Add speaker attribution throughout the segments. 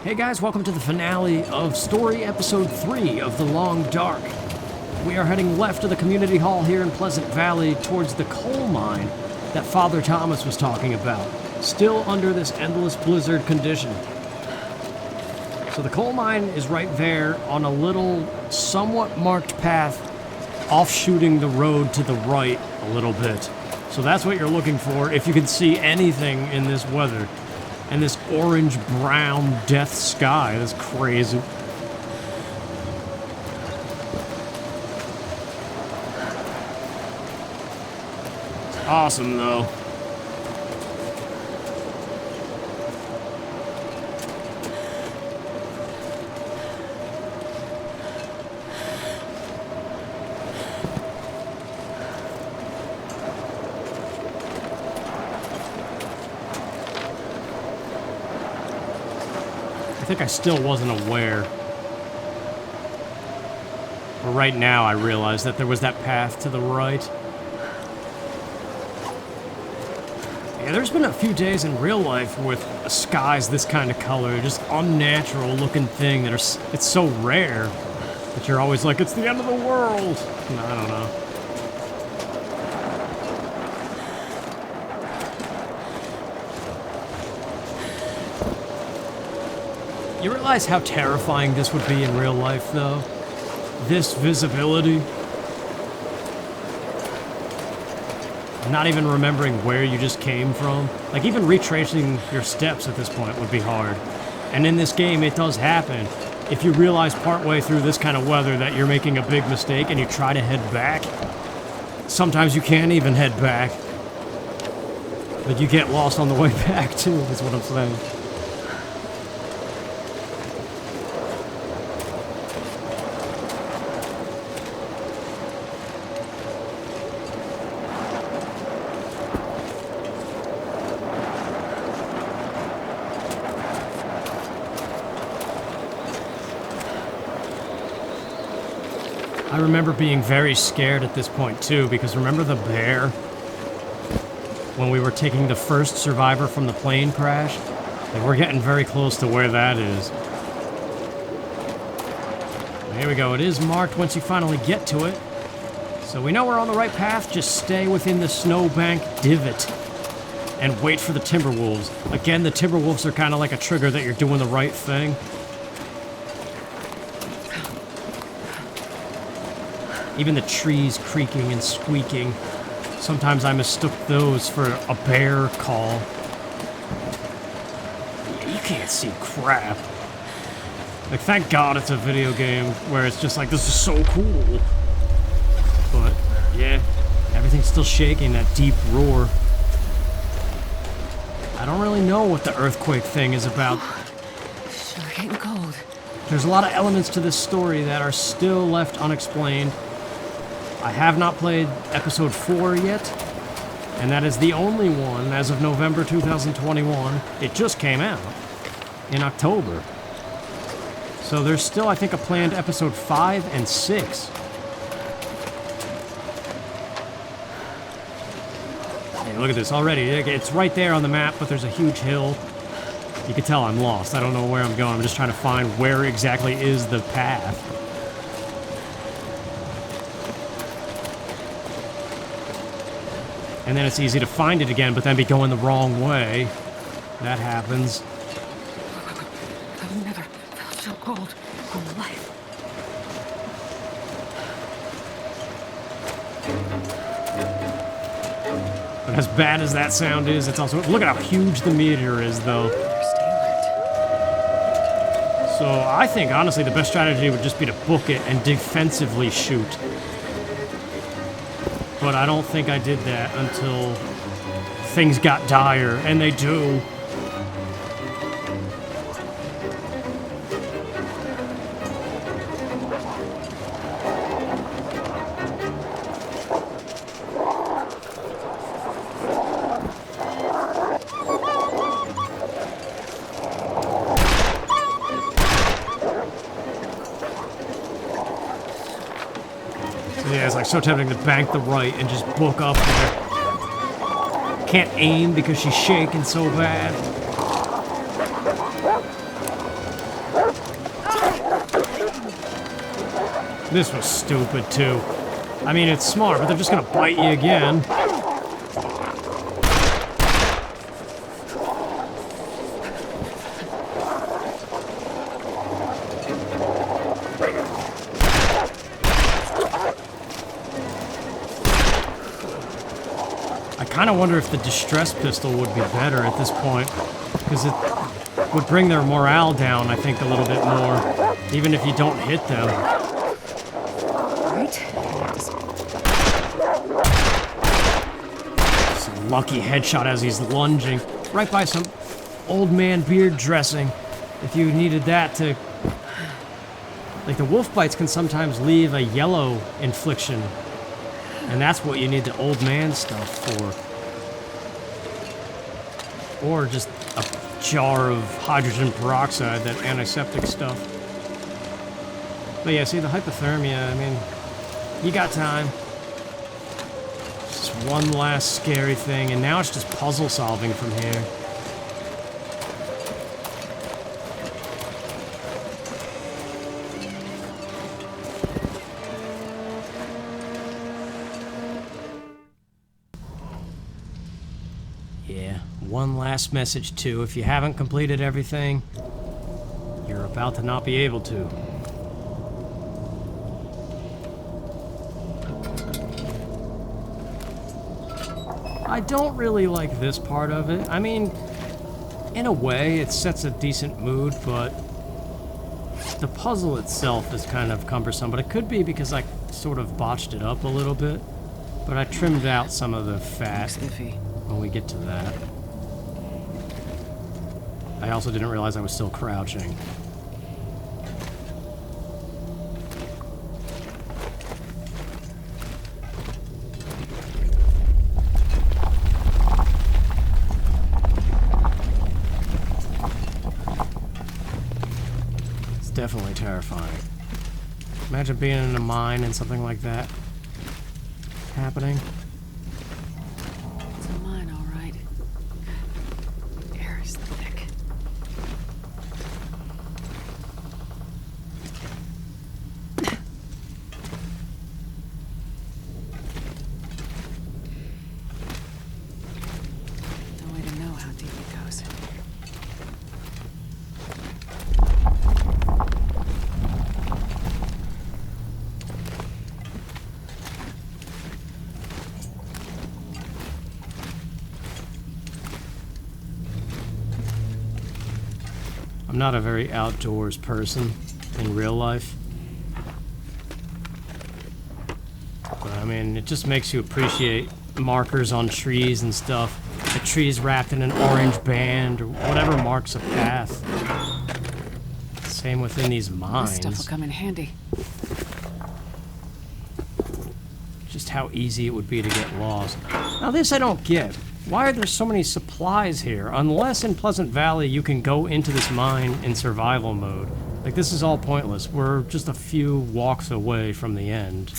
Speaker 1: Hey guys, welcome to the finale of Story Episode 3 of The Long Dark. We are heading left of the community hall here in Pleasant Valley towards the coal mine that Father Thomas was talking about, still under this endless blizzard condition. So the coal mine is right there on a little, somewhat marked path offshooting the road to the right a little bit. So that's what you're looking for if you can see anything in this weather. And this orange-brown death sky, that's crazy. It's awesome, though. I think I still wasn't aware. But right now I realize that there was that path to the right. Yeah, there's been a few days in real life with skies this kind of color, just unnatural looking thing that are, it's so rare that you're always like, it's the end of the world. No, I don't know. You realize how terrifying this would be in real life, though? This visibility. Not even remembering where you just came from. Like, even retracing your steps at this point would be hard. And in this game, it does happen. If you realize partway through this kind of weather that you're making a big mistake and you try to head back, sometimes you can't even head back. Like, you get lost on the way back, too, is what I'm saying. I remember being very scared at this point, too, because remember the bear? When we were taking the first survivor from the plane crash? Like, we're getting very close to where that is. Here we go, it is marked once you finally get to it. So we know we're on the right path, just stay within the snowbank divot. And wait for the timberwolves. Again, the timberwolves are kind of like a trigger that you're doing the right thing. Even the trees creaking and squeaking. Sometimes I mistook those for a bear call. Yeah, you can't see crap. Like, thank God it's a video game where it's just like, this is so cool. But, yeah, everything's still shaking, that deep roar. I don't really know what the earthquake thing is about.
Speaker 2: Sure getting cold.
Speaker 1: There's a lot of elements to this story that are still left unexplained. I have not played episode 4 yet, and that is the only one as of November 2021. It just came out in October. So there's still, I think, a planned episode 5 and 6. Hey, look at this already. It's right there on the map, but there's a huge hill. You can tell I'm lost. I don't know where I'm going. I'm just trying to find where exactly is the path. And then it's easy to find it again, but then be going the wrong way. That happens.
Speaker 2: I've never felt so cold in my life.
Speaker 1: But as bad as that sound is, it's also... Look at how huge the meteor is, though. So I think, honestly, the best strategy would just be to book it and defensively shoot. But I don't think I did that until things got dire, and they do. Yeah, it's like so tempting to bank the right and just book up there. Can't aim because she's shaking so bad. This was stupid, too. I mean, it's smart, but they're just gonna bite you again. I kind of wonder if the distress pistol would be better at this point, because it would bring their morale down, I think, a little bit more, even if you don't hit them.
Speaker 2: Right.
Speaker 1: It's a lucky headshot as he's lunging, right by some old man beard dressing. If you needed that to... Like, the wolf bites can sometimes leave a yellow infliction, and that's what you need the old man stuff for. Or just a jar of hydrogen peroxide, that antiseptic stuff. But yeah, see, the hypothermia, I mean, you got time. Just one last scary thing, and now it's just puzzle solving from here. Yeah, one last message too. If you haven't completed everything, you're about to not be able to. I don't really like this part of it. I mean, in a way, it sets a decent mood, but the puzzle itself is kind of cumbersome. But it could be because I sort of botched it up a little bit. But I trimmed out some of the fat when we get to that. I also didn't realize I was still crouching. It's definitely terrifying. Imagine being in a mine and something like that happening.
Speaker 2: It's a mine, all right. The air is thick. No way to know how deep it goes.
Speaker 1: I'm not a very outdoors person in real life. But I mean, it just makes you appreciate markers on trees and stuff. The trees wrapped in an orange band or whatever marks a path. Same within these mines.
Speaker 2: This stuff will come in handy.
Speaker 1: Just how easy it would be to get lost. Now this I don't get. Why are there so many supplies here? Unless in Pleasant Valley you can go into this mine in survival mode. Like, this is all pointless. We're just a few walks away from the end.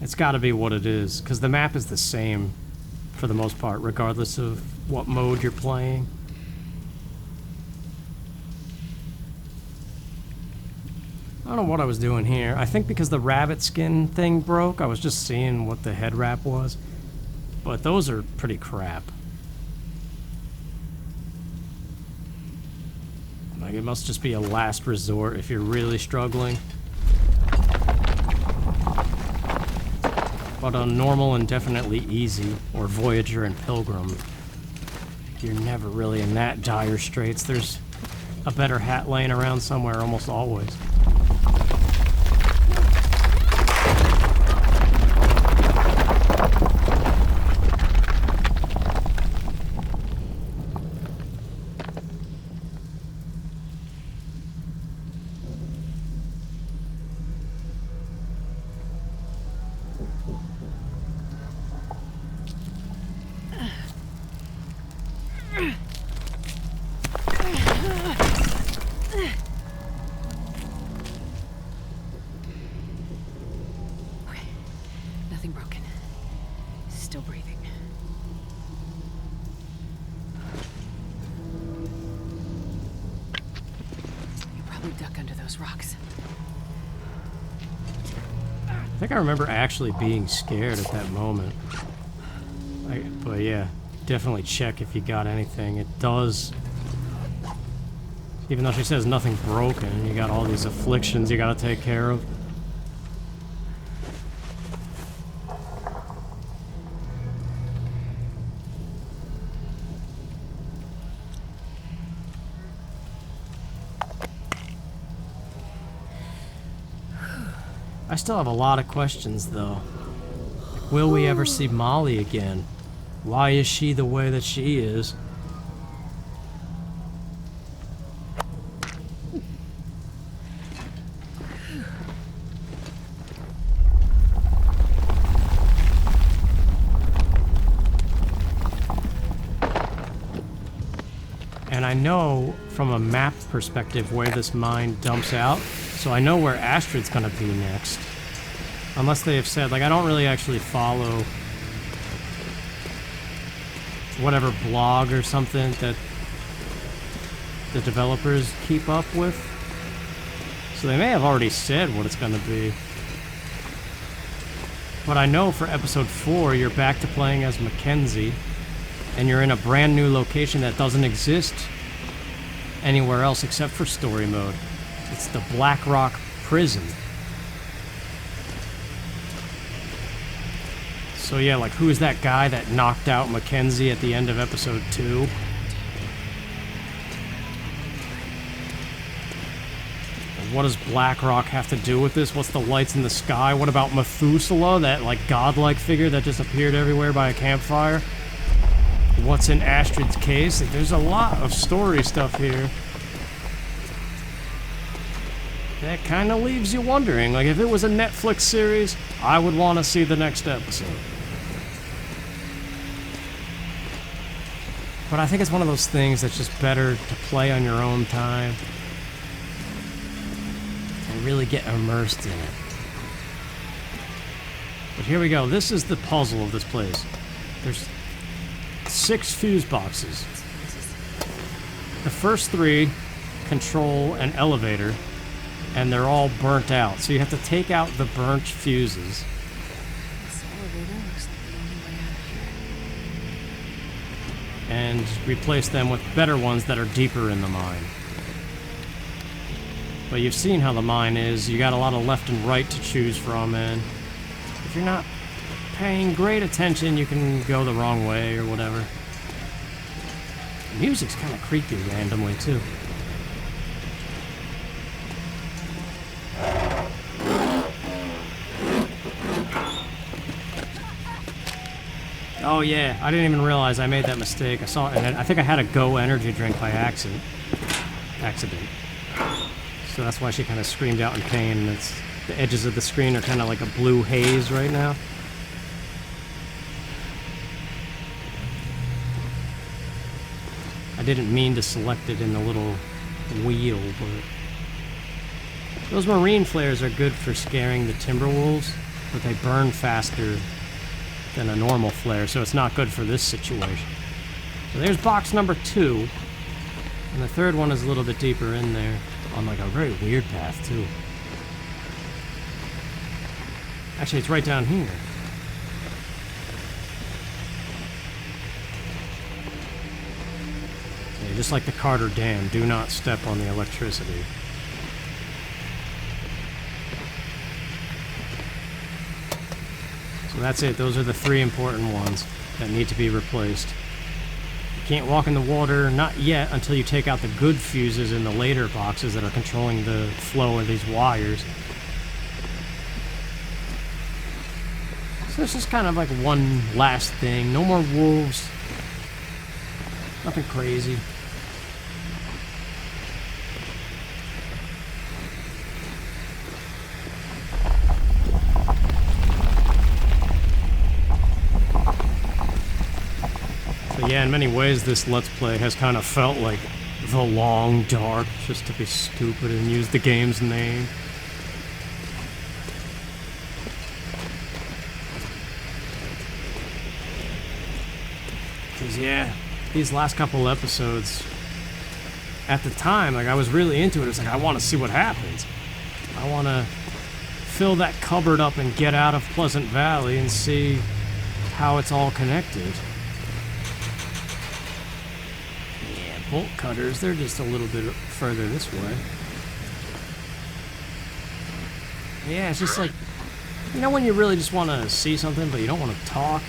Speaker 1: It's gotta be what it is, because the map is the same for the most part, regardless of what mode you're playing. I don't know what I was doing here. I think because the rabbit skin thing broke, I was just seeing what the head wrap was. But those are pretty crap. Like, it must just be a last resort if you're really struggling. But on normal and definitely easy, or Voyager and Pilgrim, you're never really in that dire straits. There's a better hat laying around somewhere almost always.
Speaker 2: Nothing broken. Still breathing. You We duck under those rocks.
Speaker 1: I think I remember actually being scared at that moment. But yeah, definitely check if you got anything. It does. Even though she says nothing broken, you got all these afflictions you gotta take care of. I still have a lot of questions, though. Will we ever see Molly again? Why is she the way that she is? And I know from a map perspective where this mine dumps out, so I know where Astrid's gonna be next. Unless they have said, like, I don't really actually follow whatever blog or something that the developers keep up with. So they may have already said what it's gonna be. But I know for episode 4, you're back to playing as Mackenzie, and you're in a brand new location that doesn't exist anywhere else except for story mode. It's the Blackrock prison. So yeah, like, who is that guy that knocked out Mackenzie at the end of episode 2? What does Blackrock have to do with this? What's the lights in the sky? What about Methusula, that, like, godlike figure that just appeared everywhere by a campfire? What's in Astrid's case? Like, there's a lot of story stuff here. That kind of leaves you wondering. Like, if it was a Netflix series, I would want to see the next episode. But I think it's one of those things that's just better to play on your own time and really get immersed in it. But here we go. This is the puzzle of this place. There's 6 fuse boxes. The first 3 control an elevator, and they're all burnt out. So you have to take out the burnt fuses.
Speaker 2: This elevator looks like the only way out of here.
Speaker 1: And replace them with better ones that are deeper in the mine. But you've seen how the mine is. You got a lot of left and right to choose from, and if you're not paying great attention, you can go the wrong way or whatever. The music's kind of creepy randomly, too. Oh yeah, I didn't even realize I made that mistake. I saw it, and I think I had a Go energy drink by accident. So that's why she kind of screamed out in pain. It's, the edges of the screen are kind of like a blue haze right now. I didn't mean to select it in the little wheel, but those marine flares are good for scaring the timberwolves, but they burn faster than a normal flare, so it's not good for this situation. So there's box number 2, and the third one is a little bit deeper in there, on like a very weird path too. Actually, it's right down here. Yeah, just like the Carter Dam, do not step on the electricity. So that's it. Those are the 3 important ones that need to be replaced. You can't walk in the water, not yet, until you take out the good fuses in the later boxes that are controlling the flow of these wires. So this is kind of like one last thing. No more wolves. Nothing crazy. Yeah, in many ways, this Let's Play has kind of felt like The Long Dark, just to be stupid and use the game's name. Because, yeah, these last couple episodes, at the time, like, I was really into it. It's like, I want to see what happens. I want to fill that cupboard up and get out of Pleasant Valley and see how it's all connected. Yeah, bolt cutters, they're just a little bit further this way. Yeah, it's just like, you know when you really just want to see something, but you don't want to talk?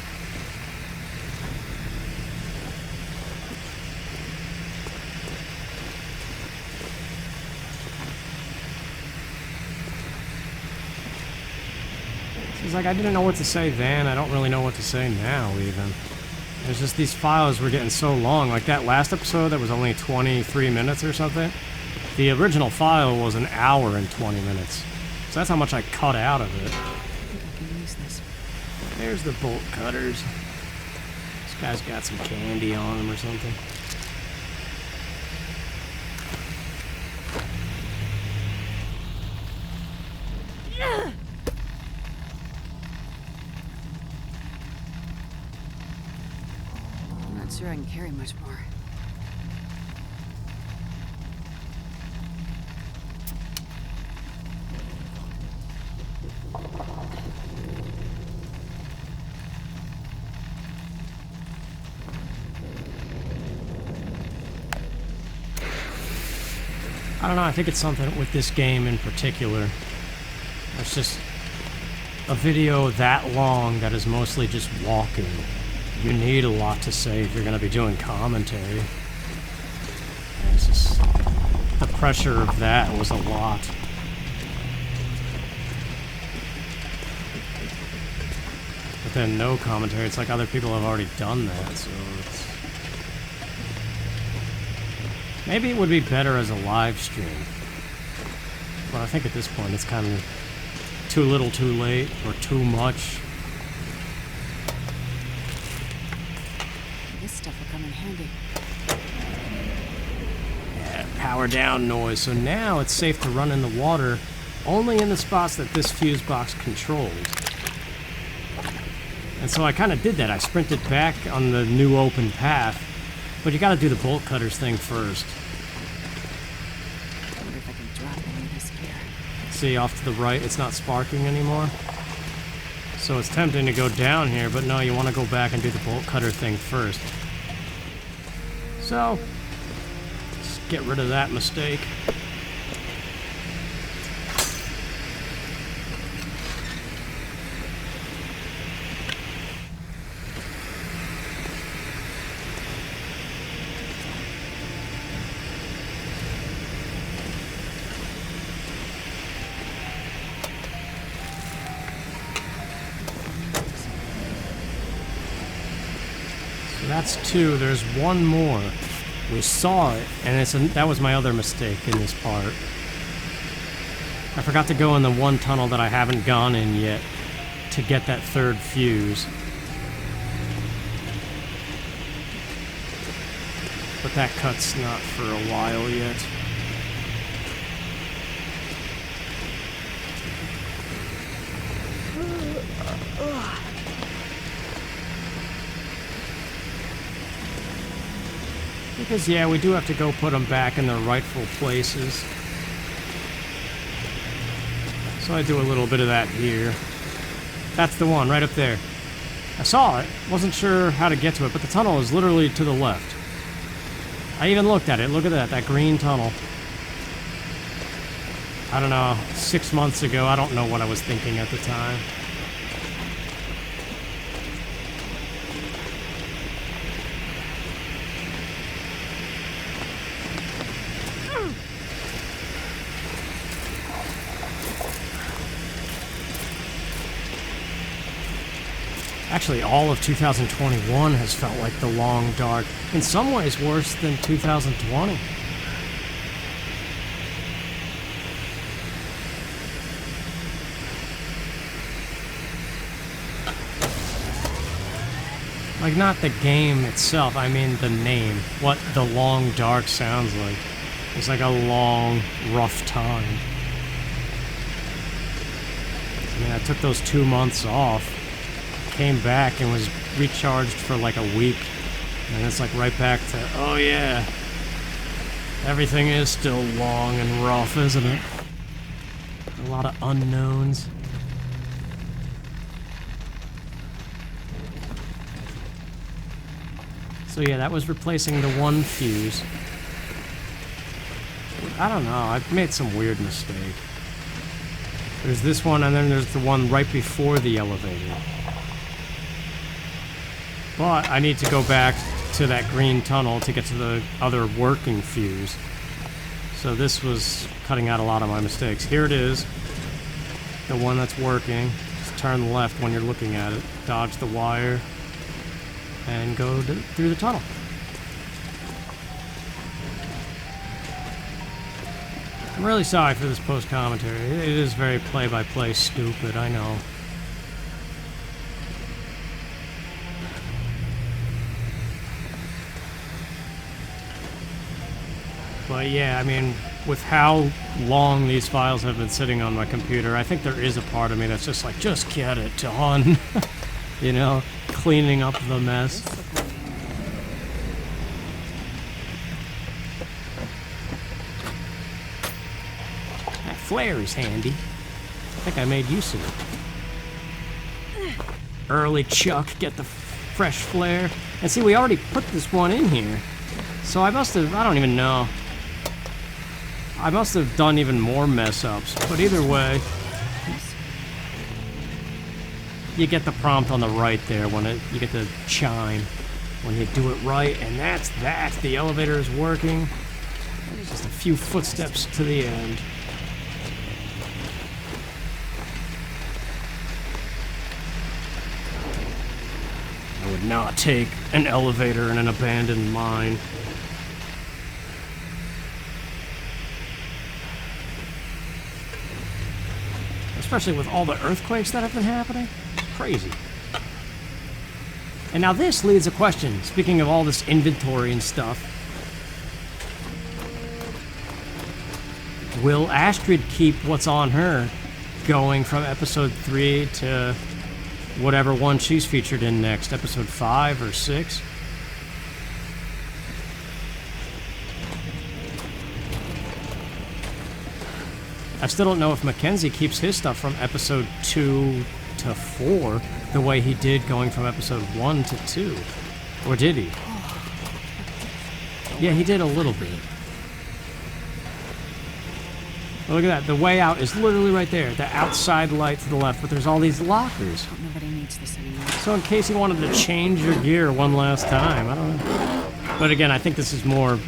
Speaker 1: It's like I didn't know what to say then. I don't really know what to say now, even. It's just these files were getting so long. Like that last episode that was only 23 minutes or something. The original file was an hour and 20 minutes. So that's how much I cut out of it.
Speaker 2: I think I can use this.
Speaker 1: There's the bolt cutters. This guy's got some candy on him or something.
Speaker 2: I'm not sure I can carry much more.
Speaker 1: I don't know, I think it's something with this game in particular. It's just a video that long that is mostly just walking. You need a lot to say if you're going to be doing commentary. And it's just, the pressure of that was a lot. But then no commentary, it's like other people have already done that, so it's... Maybe it would be better as a live stream. But I think at this point it's kind of too little too late, or too much.
Speaker 2: This stuff will come in handy.
Speaker 1: Yeah, power down noise. So now it's safe to run in the water only in the spots that this fuse box controls. And so I kind of did that. I sprinted back on the new open path, but you got to do the bolt cutters thing first.
Speaker 2: I wonder if I can drop any of this gear.
Speaker 1: See, off to the right, it's not sparking anymore. So it's tempting to go down here, but no, you want to go back and do the bolt cutter thing first. So, let's get rid of that mistake. That's two. There's one more. We saw it, and that was my other mistake in this part. I forgot to go in the one tunnel that I haven't gone in yet to get that third fuse. But that cut's not for a while yet. Because, yeah, we do have to go put them back in their rightful places. So I do a little bit of that here. That's the one, right up there. I saw it, wasn't sure how to get to it, but the tunnel is literally to the left. I even looked at it. Look at that green tunnel. I don't know, 6 months ago, I don't know what I was thinking at the time. Actually, all of 2021 has felt like the long dark. In some ways, worse than 2020. Like, not the game itself, I mean the name. What the long dark sounds like. It's like a long, rough time. I mean, I took those 2 months off. Came back and was recharged for like a week, and it's like right back to, oh yeah, Everything is still long and rough, isn't it? A lot of unknowns. So yeah, that was replacing the one fuse. I don't know, I've made some weird mistake. There's this one, and then there's the one right before the elevator. But I need to go back to that green tunnel to get to the other working fuse. So this was cutting out a lot of my mistakes. Here it is. The one that's working. Just turn left when you're looking at it. Dodge the wire. And go through the tunnel. I'm really sorry for this post-commentary. It is very play-by-play stupid, I know. But yeah, I mean, with how long these files have been sitting on my computer, I think there is a part of me that's just like, just get it done. You know, cleaning up the mess. That flare is handy. I think I made use of it. Early Chuck, get the fresh flare. And see, we already put this one in here. So I must have, I don't even know. I must have done even more mess-ups. But either way, you get the prompt on the right there when you get the chime when you do it right, and that's that. The elevator is working. Just a few footsteps to the end. I would not take an elevator in an abandoned mine. Especially with all the earthquakes that have been happening. Crazy. And now this leads a question. Speaking of all this inventory and stuff. Will Astrid keep what's on her going from episode 3 to whatever one she's featured in next? Episode 5 or 6? I still don't know if Mackenzie keeps his stuff from episode 2 to 4 the way he did going from episode 1 to 2. Or did he? Yeah, he did a little bit. Well, look at that. The way out is literally right there. The outside light to the left, but there's all these lockers.
Speaker 2: Nobody needs this anymore.
Speaker 1: So in case you wanted to change your gear one last time, I don't know. But again, I think this is more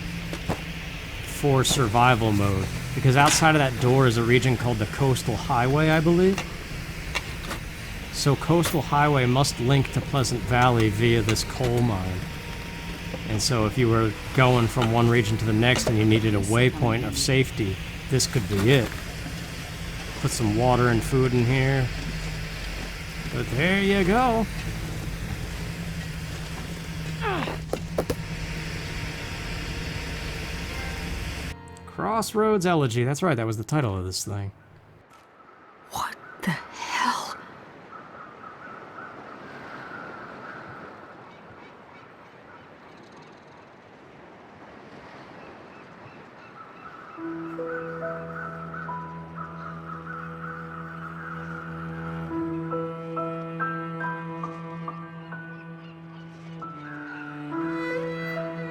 Speaker 1: for survival mode. Because outside of that door is a region called the Coastal Highway, I believe. So Coastal Highway must link to Pleasant Valley via this coal mine. And so if you were going from one region to the next and you needed a waypoint of safety, this could be it. Put some water and food in here. But there you go. Crossroads Elegy. That's right, that was the title of this thing.
Speaker 2: What the hell?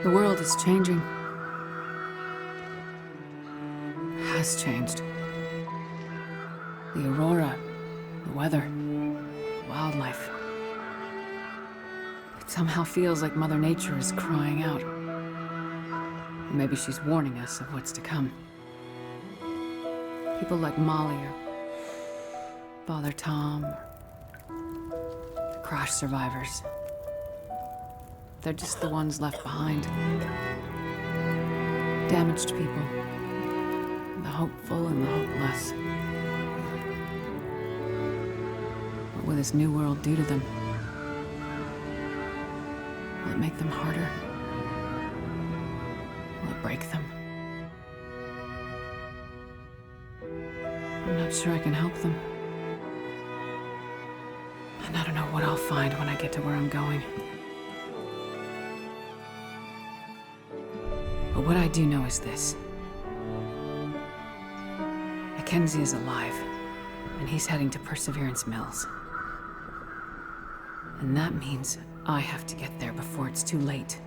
Speaker 2: The world is changing. Has changed. The aurora, the weather, wildlife. It somehow feels like Mother Nature is crying out. Or maybe she's warning us of what's to come. People like Molly or Father Tom, or the crash survivors. They're just the ones left behind. Damaged people. The hopeful and the hopeless. What will this new world do to them? Will it make them harder? Will it break them? I'm not sure I can help them. And I don't know what I'll find when I get to where I'm going. But But what I do know is this. Mackenzie is alive, and he's heading to Perseverance Mills. And that means I have to get there before it's too late.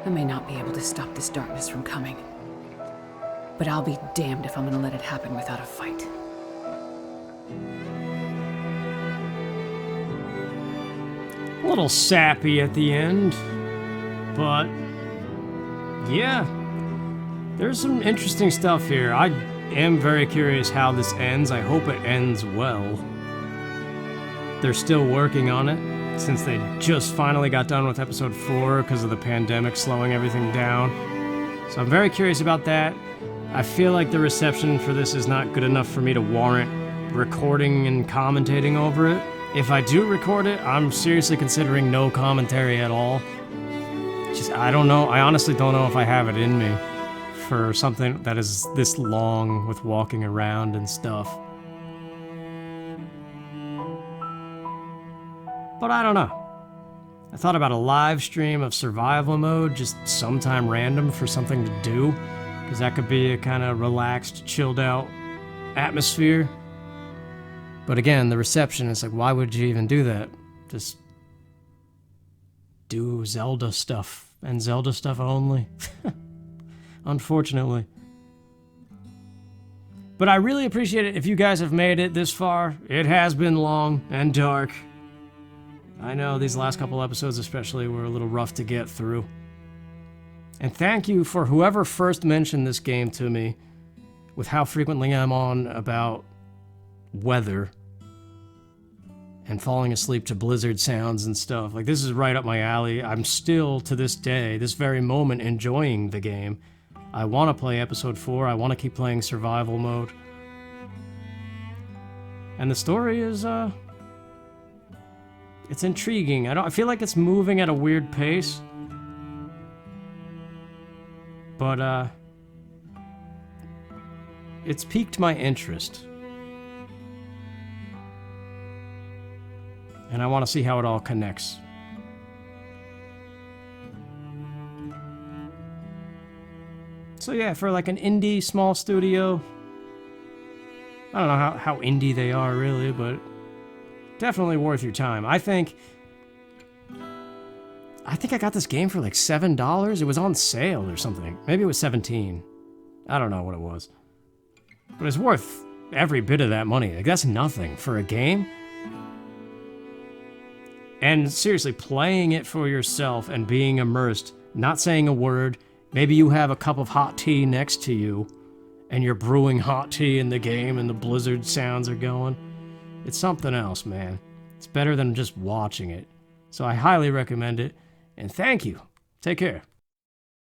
Speaker 2: I may not be able to stop this darkness from coming, but I'll be damned if I'm gonna let it happen without a fight.
Speaker 1: A little sappy at the end, but yeah, there's some interesting stuff here. I am very curious how this ends. I hope it ends well. They're still working on it, since they just finally got done with episode 4 because of the pandemic slowing everything down. So I'm very curious about that. I feel like the reception for this is not good enough for me to warrant recording and commentating over it. If I do record it, I'm seriously considering no commentary at all. I don't know. I honestly don't know if I have it in me for something that is this long with walking around and stuff. But I don't know. I thought about a live stream of survival mode, just sometime random for something to do, because that could be a kind of relaxed, chilled out atmosphere. But again, the reception is like, why would you even do that? Just do Zelda stuff, and Zelda stuff only. Unfortunately. But I really appreciate it if you guys have made it this far. It has been long and dark. I know these last couple episodes especially were a little rough to get through. And thank you for whoever first mentioned this game to me, with how frequently I'm on about weather and falling asleep to blizzard sounds and stuff. Like, this is right up my alley. I'm still, to this day, this very moment, enjoying the game. I want to play episode 4. I want to keep playing survival mode. And the story is, it's intriguing. I feel like it's moving at a weird pace. But, it's piqued my interest. And I want to see how it all connects. So yeah, for like an indie small studio, I don't know how indie they are really, but definitely worth your time. I think I got this game for like $7. It was on sale or something. Maybe it was $17. I don't know what it was. But it's worth every bit of that money. Like, that's nothing for a game. And seriously, playing it for yourself and being immersed, not saying a word. Maybe you have a cup of hot tea next to you and you're brewing hot tea in the game and the blizzard sounds are going. It's something else, man. It's better than just watching it. So I highly recommend it. And thank you. Take care.